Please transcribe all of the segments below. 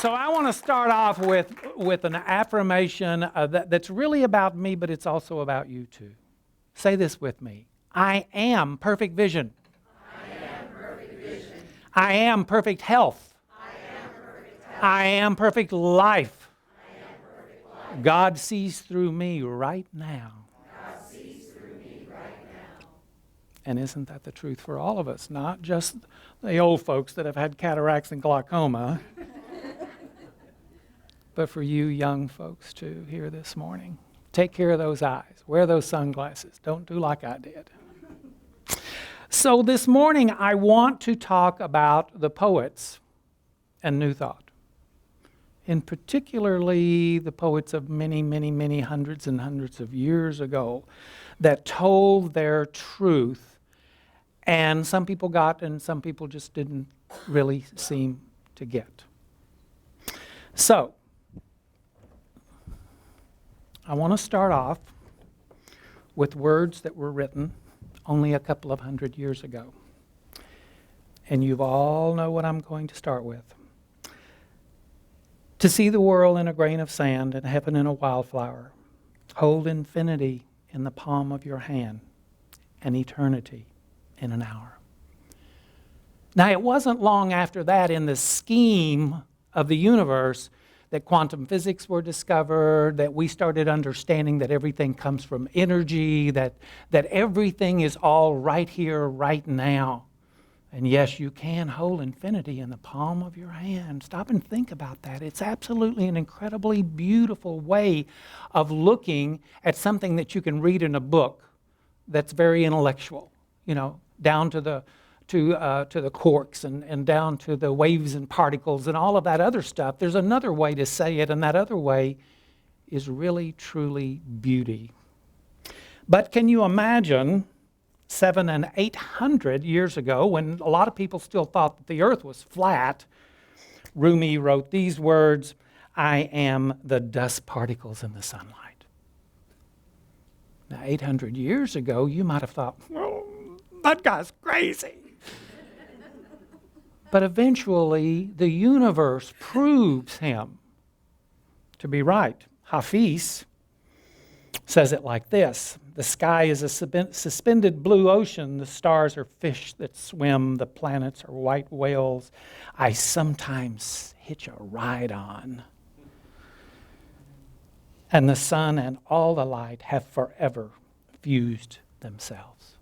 So I want to start off with an affirmation that's really about me, but it's also about you too. Say this with me. I am perfect vision. I am perfect vision. I am perfect health. I am perfect health. I am perfect life. I am perfect life. God sees through me right now. God sees through me right now. And isn't that the truth for all of us? Not just the old folks that have had cataracts and glaucoma, but for you young folks too here this morning. Take care of those eyes. Wear those sunglasses. Don't do like I did. So this morning I want to talk about the poets and New Thought. In particularly the poets of many, many, many hundreds and hundreds of years ago that told their truth, and some people got and some people just didn't really seem to get. So, I want to start off with words that were written only a couple of hundred years ago. And you all know what I'm going to start with. To see the world in a grain of sand and heaven in a wildflower, hold infinity in the palm of your hand and eternity in an hour. Now, it wasn't long after that in the scheme of the universe that quantum physics were discovered, that we started understanding that everything comes from energy, that everything is all right here, right now. And yes, you can hold infinity in the palm of your hand. Stop and think about that. It's absolutely an incredibly beautiful way of looking at something that you can read in a book that's very intellectual, down to the quarks and down to the waves and particles and all of that other stuff. There's another way to say it, and that other way is really, truly beauty. But can you imagine 700 and 800 years ago, when a lot of people still thought that the earth was flat, Rumi wrote these words, "I am the dust particles in the sunlight." Now, 800 years ago, you might have thought, "Oh, that guy's crazy." But eventually, the universe proves him to be right. Hafiz says it like this: the sky is a suspended blue ocean. The stars are fish that swim. The planets are white whales I sometimes hitch a ride on. And the sun and all the light have forever fused themselves.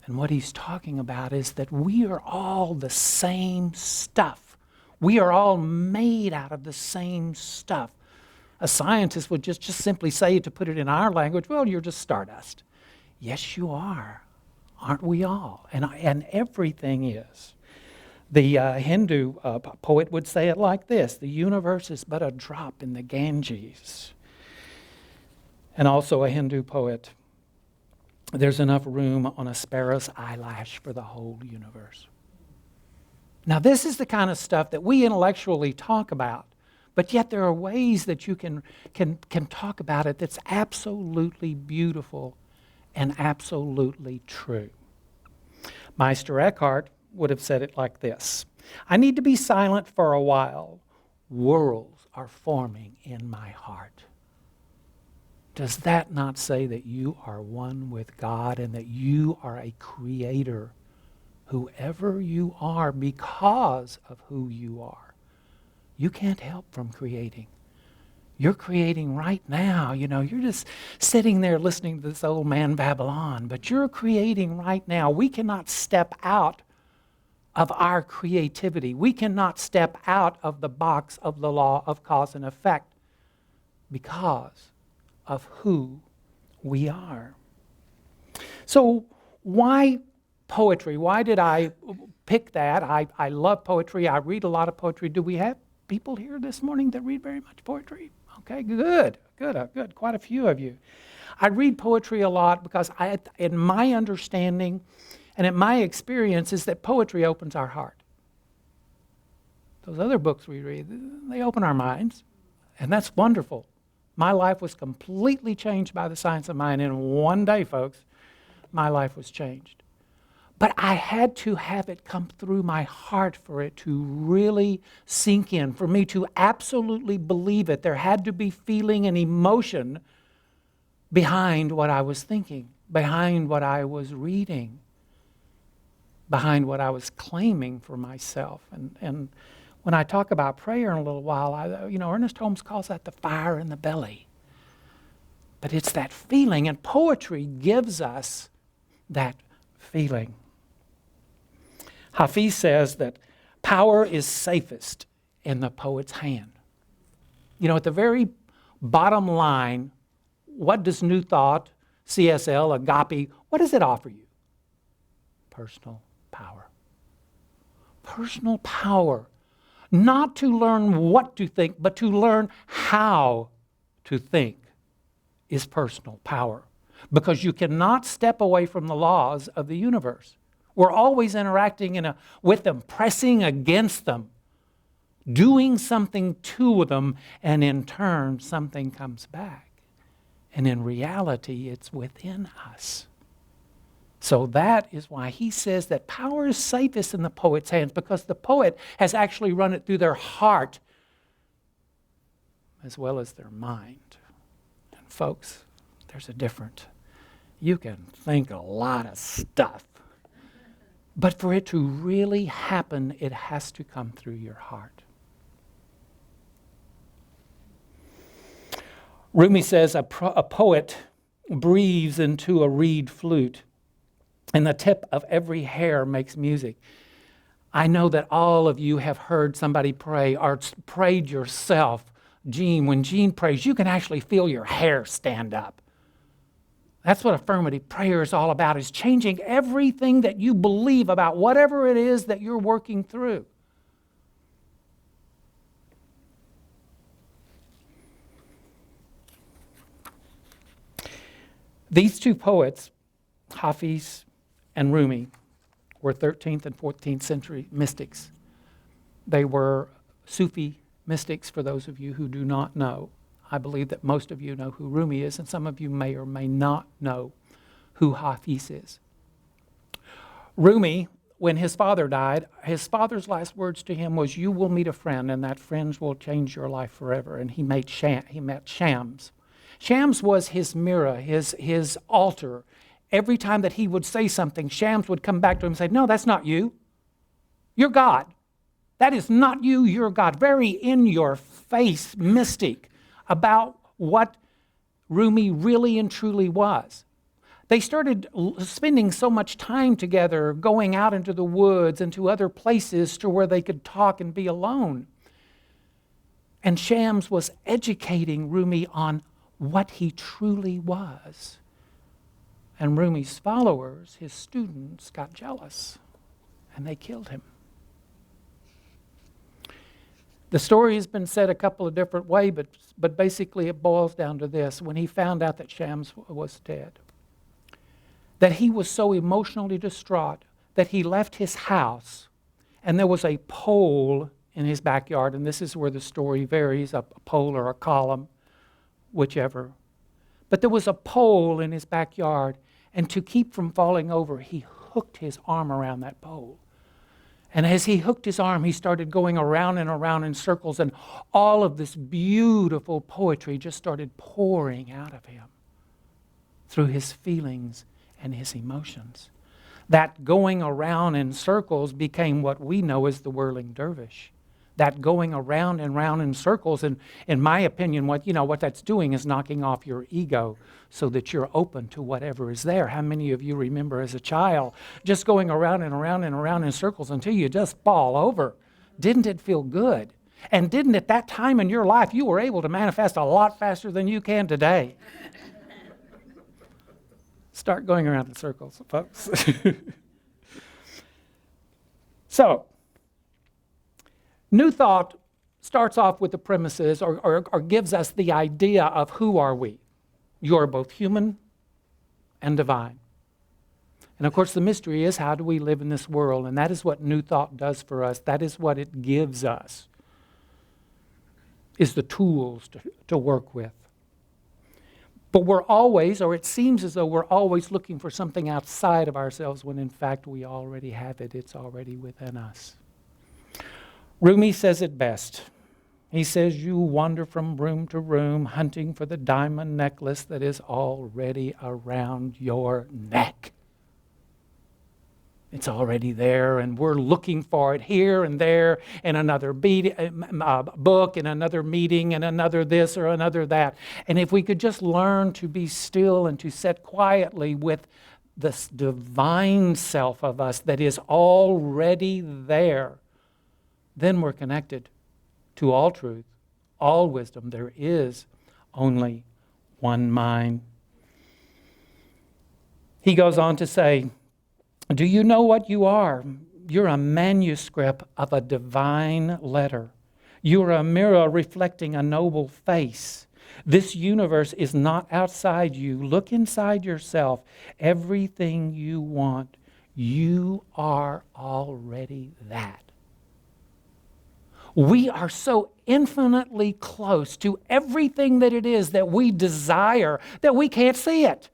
And what he's talking about is that we are all the same stuff. We are all made out of the same stuff. A scientist would just simply say, to put it in our language, well, you're just stardust. Yes, you are. Aren't we all? And everything is. The Hindu poet would say it like this: the universe is but a drop in the Ganges. And also a Hindu poet: there's enough room on a sparrow's eyelash for the whole universe. Now, this is the kind of stuff that we intellectually talk about, but yet there are ways that you can talk about it that's absolutely beautiful and absolutely true. Meister Eckhart would have said it like this: I need to be silent for a while. Worlds are forming in my heart. Does that not say that you are one with God and that you are a creator, whoever you are, because of who you are? You can't help from creating. You're creating right now. You're just sitting there listening to this old man Babylon, but you're creating right now. We cannot step out of our creativity. We cannot step out of the box of the law of cause and effect because of who we are. So why poetry? Why did I pick that? I love poetry. I read a lot of poetry. Do we have people here this morning that read very much poetry? Okay, good. Quite a few of you. I read poetry a lot because in my understanding and in my experience is that poetry opens our heart. Those other books we read, they open our minds, and that's wonderful. My life was completely changed by the science of mind. In one day, folks, my life was changed. But I had to have it come through my heart for it to really sink in, for me to absolutely believe it. There had to be feeling and emotion behind what I was thinking, behind what I was reading, behind what I was claiming for myself. And when I talk about prayer in a little while, Ernest Holmes calls that the fire in the belly. But it's that feeling, and poetry gives us that feeling. Hafiz says that power is safest in the poet's hand. At the very bottom line, what does New Thought, CSL, Agape, what does it offer you? Personal power. Personal power. Not to learn what to think, but to learn how to think is personal power. Because you cannot step away from the laws of the universe. We're always interacting with them, pressing against them, doing something to them, and in turn, something comes back. And in reality, it's within us. So that is why he says that power is safest in the poet's hands, because the poet has actually run it through their heart as well as their mind. And folks, there's a difference. You can think a lot of stuff. But for it to really happen, it has to come through your heart. Rumi says a poet breathes into a reed flute, and the tip of every hair makes music. I know that all of you have heard somebody pray or prayed yourself. When Gene prays, you can actually feel your hair stand up. That's what affirmative prayer is all about, is changing everything that you believe about whatever it is that you're working through. These two poets, Hafiz and Rumi, were 13th and 14th century mystics. They were Sufi mystics, for those of you who do not know. I believe that most of you know who Rumi is, and some of you may or may not know who Hafiz is. Rumi, when his father died, his father's last words to him was, "You will meet a friend, and that friend will change your life forever." And he met Shams. Shams was his mirror, his altar. Every time that he would say something, Shams would come back to him and say, "No, that's not you. You're God. That is not you, you're God." Very in your face mystic about what Rumi really and truly was. They started spending so much time together, going out into the woods and to other places to where they could talk and be alone. And Shams was educating Rumi on what he truly was. And Rumi's followers, his students, got jealous and they killed him. The story has been said a couple of different ways, but basically it boils down to this. When he found out that Shams was dead, that he was so emotionally distraught that he left his house, and there was a pole in his backyard, and this is where the story varies, a pole or a column, whichever. But there was a pole in his backyard, and to keep from falling over, he hooked his arm around that pole. And as he hooked his arm, he started going around and around in circles, and all of this beautiful poetry just started pouring out of him through his feelings and his emotions. That going around in circles became what we know as the whirling dervish. That going around and round in circles, and in my opinion, what that's doing is knocking off your ego so that you're open to whatever is there. How many of you remember as a child just going around and around and around in circles until you just fall over? Didn't it feel good? And didn't at that time in your life you were able to manifest a lot faster than you can today? Start going around in circles, folks. So, New Thought starts off with the premises or gives us the idea of who are we. You are both human and divine. And of course the mystery is, how do we live in this world? And that is what New Thought does for us. That is what it gives us, is the tools to work with. But we're always, or it seems as though we're always looking for something outside of ourselves when in fact we already have it. It's already within us. Rumi says it best. He says, you wander from room to room hunting for the diamond necklace that is already around your neck. It's already there, and we're looking for it here and there in another book, in another meeting, in another this or another that. And if we could just learn to be still and to sit quietly with this divine self of us that is already there, then we're connected to all truth, all wisdom. There is only one mind. He goes on to say, do you know what you are? You're a manuscript of a divine letter. You're a mirror reflecting a noble face. This universe is not outside you. Look inside yourself. Everything you want, you are already that. We are so infinitely close to everything that it is that we desire that we can't see it.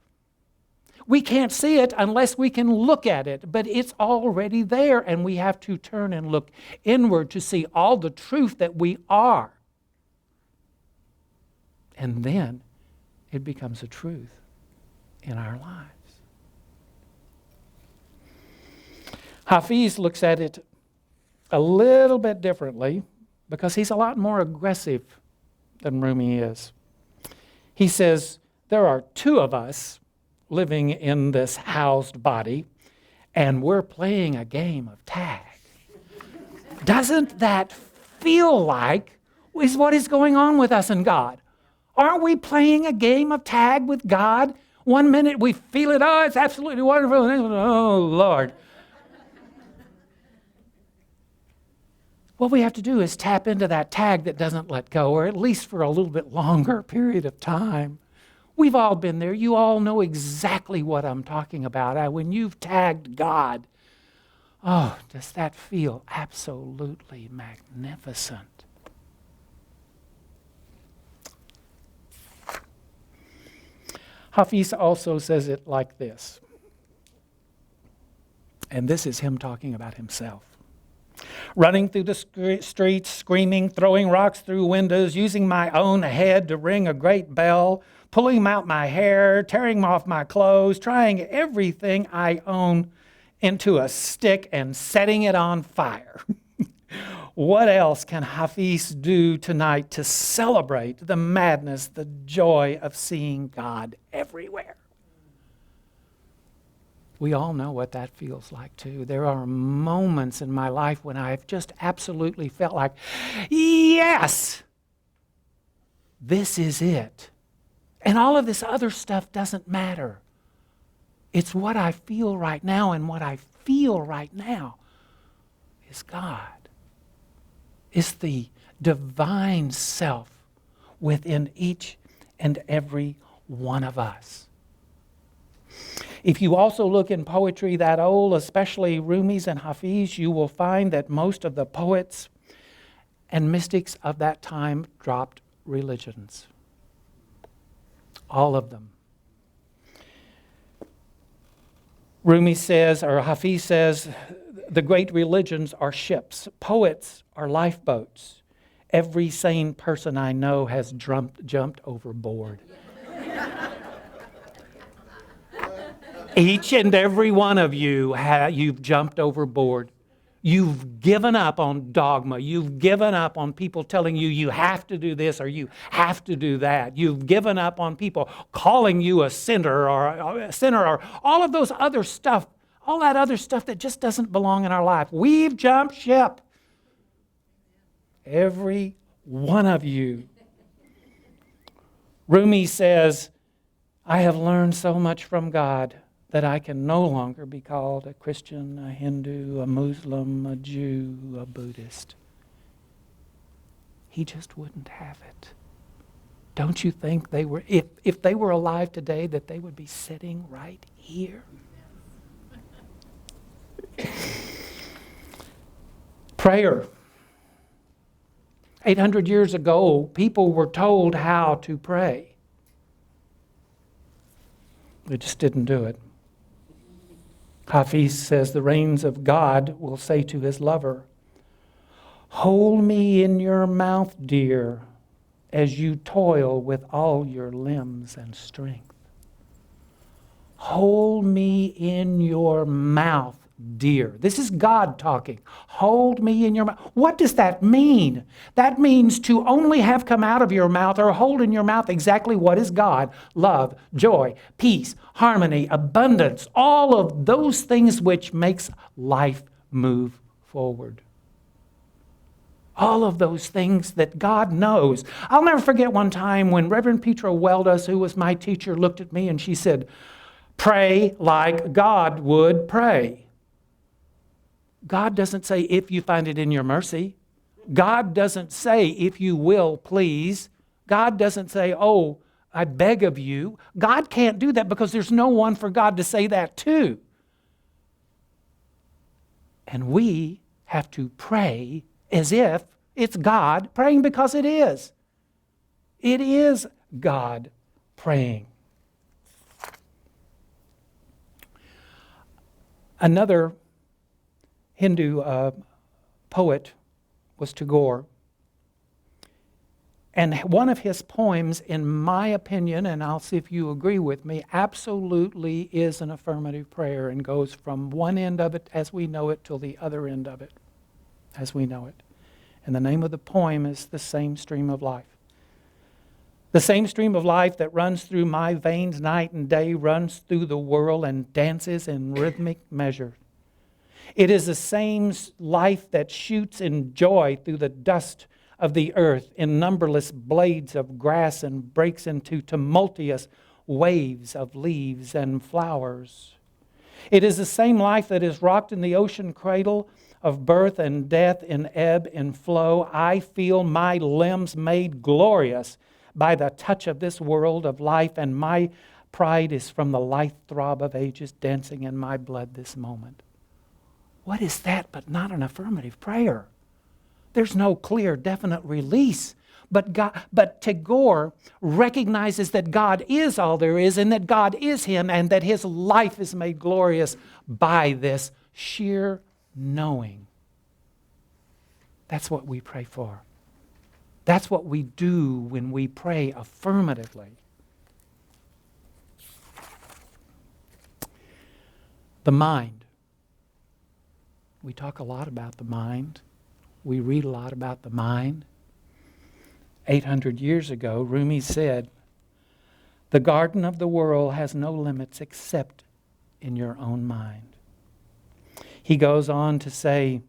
We can't see it unless we can look at it, but it's already there, and we have to turn and look inward to see all the truth that we are. And then it becomes a truth in our lives. Hafiz looks at it a little bit differently because he's a lot more aggressive than Rumi is. He says, there are two of us living in this housed body, and we're playing a game of tag. Doesn't that feel like is what is going on with us and God? Aren't we playing a game of tag with God? One minute we feel it, oh, it's absolutely wonderful, and then, oh, Lord. What we have to do is tap into that tag that doesn't let go, or at least for a little bit longer period of time. We've all been there. You all know exactly what I'm talking about. When you've tagged God, oh, does that feel absolutely magnificent? Hafiz also says it like this. And this is him talking about himself. Running through the streets, screaming, throwing rocks through windows, using my own head to ring a great bell, pulling out my hair, tearing off my clothes, trying everything I own into a stick and setting it on fire. What else can Hafiz do tonight to celebrate the madness, the joy of seeing God everywhere? We all know what that feels like too. There are moments in my life when I've just absolutely felt like, yes, this is it. And all of this other stuff doesn't matter. It's what I feel right now, and what I feel right now is God. It's the divine self within each and every one of us. If you also look in poetry that old, especially Rumi's and Hafiz, you will find that most of the poets and mystics of that time dropped religions. All of them. Rumi says, or Hafiz says, the great religions are ships. Poets are lifeboats. Every sane person I know has jumped overboard. Each and every one of you, you've jumped overboard. You've given up on dogma. You've given up on people telling you you have to do this or you have to do that. You've given up on people calling you a sinner or all of those other stuff, all that other stuff that just doesn't belong in our life. We've jumped ship. Every one of you. Rumi says, I have learned so much from God that I can no longer be called a Christian, a Hindu, a Muslim, a Jew, a Buddhist. He just wouldn't have it. Don't you think they were, if they were alive today, that they would be sitting right here? Prayer. 800 years ago, people were told how to pray. It just didn't do it. Hafiz says the reins of God will say to his lover, "Hold me in your mouth, dear, as you toil with all your limbs and strength." Hold me in your mouth, dear. This is God talking. Hold me in your mouth. What does that mean? That means to only have come out of your mouth or hold in your mouth exactly what is God: love, joy, peace, harmony, abundance, all of those things which makes life move forward. All of those things that God knows. I'll never forget one time when Reverend Petra Weldas, who was my teacher, looked at me and she said, "Pray like God would pray." God doesn't say, "If you find it in your mercy." God doesn't say, "If you will, please." God doesn't say, "Oh, I beg of you." God can't do that because there's no one for God to say that to. And we have to pray as if it's God praying, because it is. It is God praying. Another Hindu poet was Tagore. And one of his poems, in my opinion, and I'll see if you agree with me, absolutely is an affirmative prayer and goes from one end of it as we know it till the other end of it as we know it. And the name of the poem is "The Same Stream of Life." The same stream of life that runs through my veins night and day runs through the world and dances in rhythmic measure. It is the same life that shoots in joy through the dust of the earth in numberless blades of grass and breaks into tumultuous waves of leaves and flowers. It is the same life that is rocked in the ocean cradle of birth and death in ebb and flow. I feel my limbs made glorious by the touch of this world of life, and my pride is from the life throb of ages dancing in my blood this moment. What is that but not an affirmative prayer? There's no clear, definite release. But Tagore recognizes that God is all there is, and that God is Him, and that His life is made glorious by this sheer knowing. That's what we pray for. That's what we do when we pray affirmatively. The mind. We talk a lot about the mind. We read a lot about the mind. 800 years ago, Rumi said, "The garden of the world has no limits except in your own mind." He goes on to say,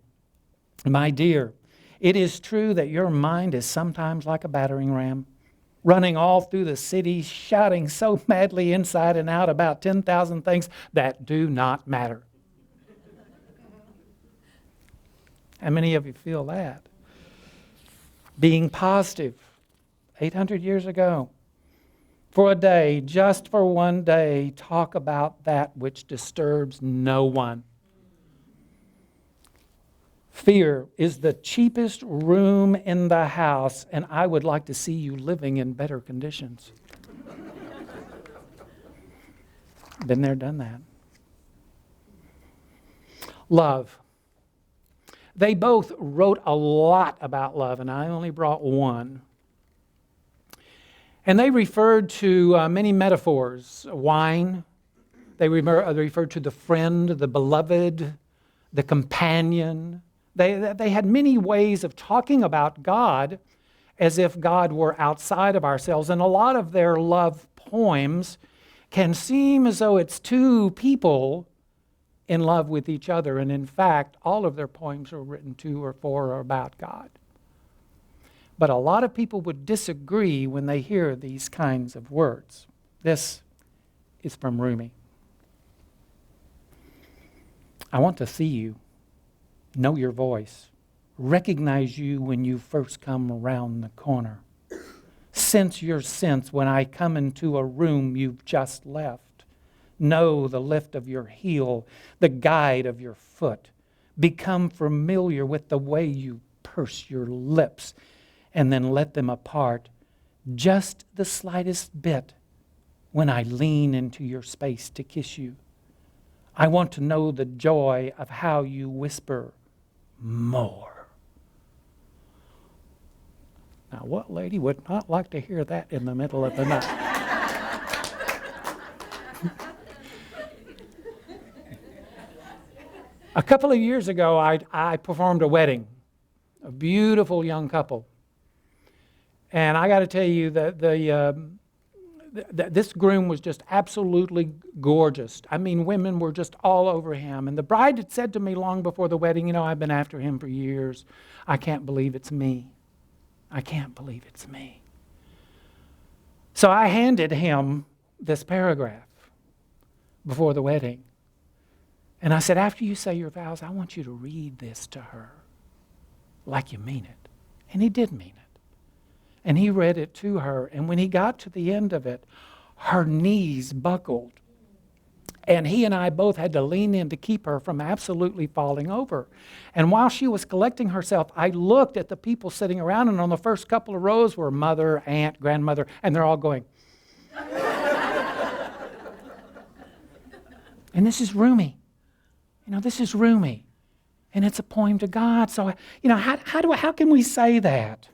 "My dear, it is true that your mind is sometimes like a battering ram, running all through the city, shouting so madly inside and out about 10,000 things that do not matter." How many of you feel that? Being positive, 800 years ago. For a day, just for one day, talk about that which disturbs no one. Fear is the cheapest room in the house, and I would like to see you living in better conditions. Been there, done that. Love. They both wrote a lot about love, and I only brought one. And they referred to many metaphors. Wine. They referred to the friend, the beloved, the companion. They had many ways of talking about God as if God were outside of ourselves. And a lot of their love poems can seem as though it's two people in love with each other. And in fact, all of their poems are written to or for or about God. But a lot of people would disagree when they hear these kinds of words. This is from Rumi. I want to see you, know your voice, recognize you when you first come around the corner, sense your sense when I come into a room you've just left. Know the lift of your heel, the guide of your foot. Become familiar with the way you purse your lips and then let them apart just the slightest bit when I lean into your space to kiss you. I want to know the joy of how you whisper more. Now, what lady would not like to hear that in the middle of the night? A couple of years ago, I performed a wedding, a beautiful young couple. And I got to tell you that this groom was just absolutely gorgeous. I mean, women were just all over him. And the bride had said to me long before the wedding, I've been after him for years. I can't believe it's me. I can't believe it's me. So I handed him this paragraph before the wedding. And I said, after you say your vows, I want you to read this to her like you mean it. And he did mean it. And he read it to her. And when he got to the end of it, her knees buckled. And he and I both had to lean in to keep her from absolutely falling over. And while she was collecting herself, I looked at the people sitting around, and on the first couple of rows were mother, aunt, grandmother, and they're all going. And this is Rumi. This is Rumi. And it's a poem to God. So, how can we say that?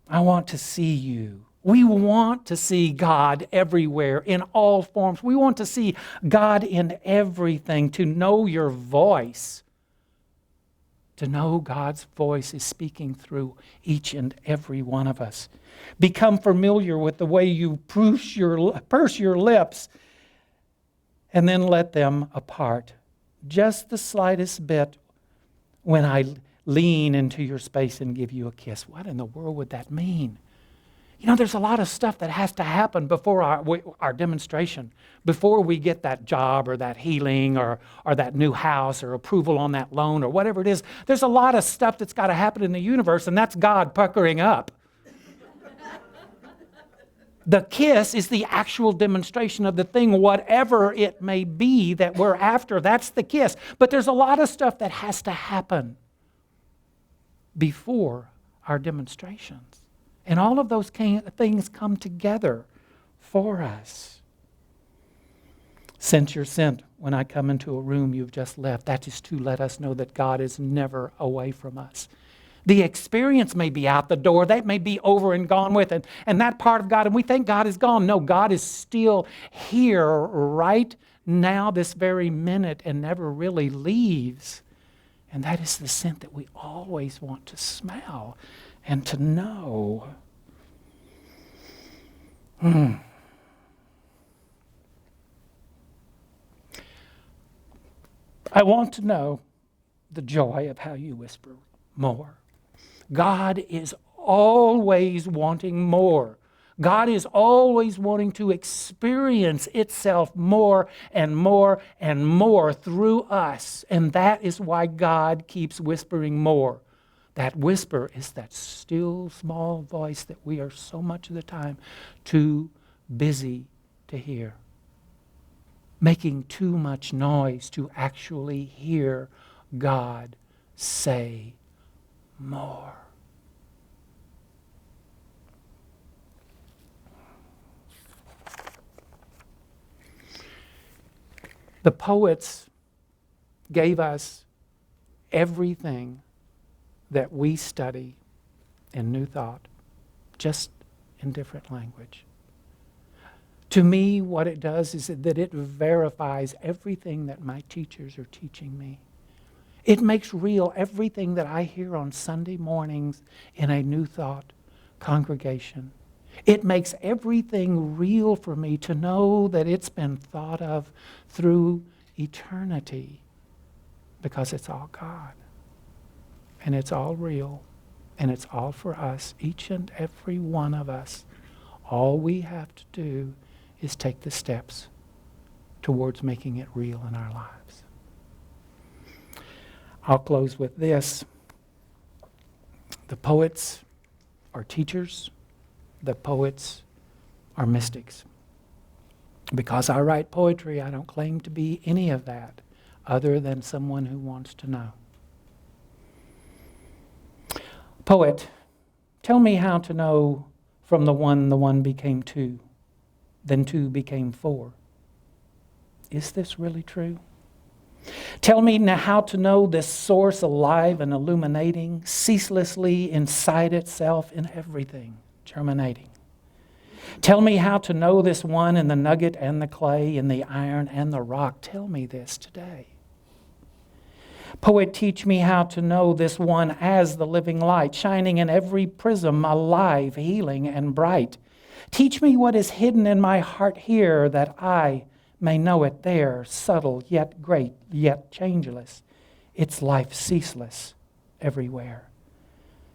I want to see you. We want to see God everywhere, in all forms. We want to see God in everything, to know your voice. To know God's voice is speaking through each and every one of us. Become familiar with the way you purse your lips and then let them apart. Just the slightest bit when I lean into your space and give you a kiss. What in the world would that mean? There's a lot of stuff that has to happen before our demonstration, before we get that job or that healing or that new house or approval on that loan or whatever it is. There's a lot of stuff that's got to happen in the universe, and that's God puckering up. The kiss is the actual demonstration of the thing, whatever it may be that we're after. That's the kiss. But there's a lot of stuff that has to happen before our demonstrations. And all of those things come together for us. Since you're sent when I come into a room you've just left, that is to let us know that God is never away from us. The experience may be out the door. That may be over and gone with. And that part of God, and we think God is gone. No, God is still here right now, this very minute, and never really leaves. And that is the scent that we always want to smell and to know. I want to know the joy of how you whisper more. God is always wanting more. God is always wanting to experience itself more and more and more through us. And that is why God keeps whispering more. That whisper is that still small voice that we are so much of the time too busy to hear. Making too much noise to actually hear God say more. The poets gave us everything that we study in New Thought, just in different language. To me, what it does is that it verifies everything that my teachers are teaching me. It makes real everything that I hear on Sunday mornings in a New Thought congregation. It makes everything real for me to know that it's been thought of through eternity, because it's all God. And it's all real. And it's all for us, each and every one of us. All we have to do is take the steps towards making it real in our lives. I'll close with this. The poets are teachers. The poets are mystics. Because I write poetry, I don't claim to be any of that other than someone who wants to know. Poet, tell me how to know from the one became two. then 2 became 4. Is this really true? Tell me now how to know this source alive and illuminating, ceaselessly inside itself in everything, germinating. Tell me how to know this one in the nugget and the clay, in the iron and the rock. Tell me this today. Poet, teach me how to know this one as the living light, shining in every prism, alive, healing, and bright. Teach me what is hidden in my heart here, that I may know it there, subtle, yet great, yet changeless. Its life ceaseless everywhere.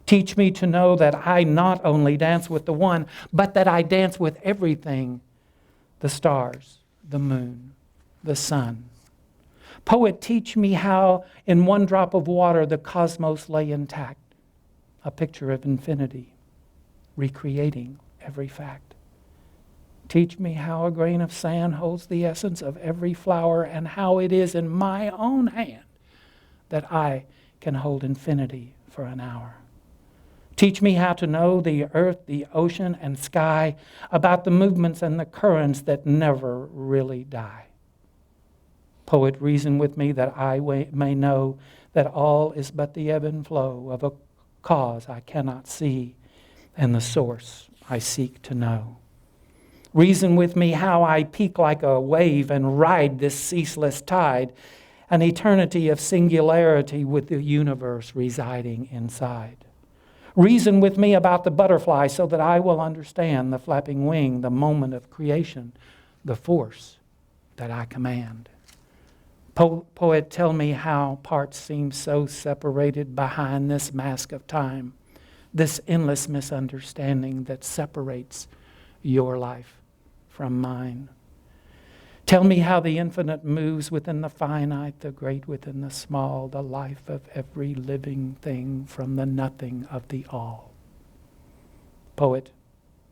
Teach me to know that I not only dance with the one, but that I dance with everything, the stars, the moon, the sun. Poet, teach me how in one drop of water the cosmos lay intact, a picture of infinity, recreating every fact. Teach me how a grain of sand holds the essence of every flower, and how it is in my own hand that I can hold infinity for an hour. Teach me how to know the earth, the ocean, and sky, about the movements and the currents that never really die. Poet, reason with me that I may know that all is but the ebb and flow of a cause I cannot see, and the source I seek to know. Reason with me how I peak like a wave and ride this ceaseless tide, an eternity of singularity with the universe residing inside. Reason with me about the butterfly so that I will understand the flapping wing, the moment of creation, the force that I command. Poet, tell me how parts seem so separated behind this mask of time, this endless misunderstanding that separates your life from mine. Tell me how the infinite moves within the finite, the great within the small, the life of every living thing from the nothing of the all. Poet,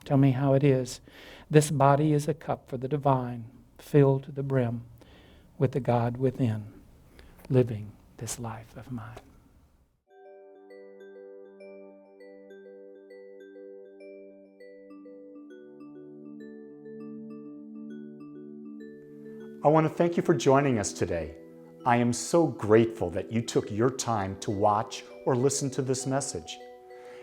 tell me how it is. This body is a cup for the divine, filled to the brim with the God within, living this life of mine. I want to thank you for joining us today. I am so grateful that you took your time to watch or listen to this message.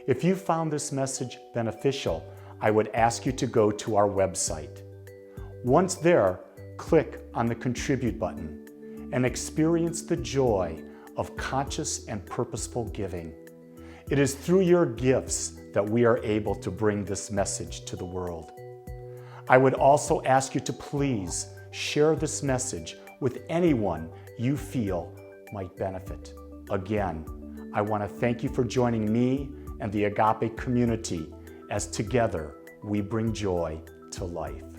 If you found this message beneficial, I would ask you to go to our website. Once there, click on the Contribute button and experience the joy of conscious and purposeful giving. It is through your gifts that we are able to bring this message to the world. I would also ask you to please share this message with anyone you feel might benefit. Again, I want to thank you for joining me and the Agape community as together we bring joy to life.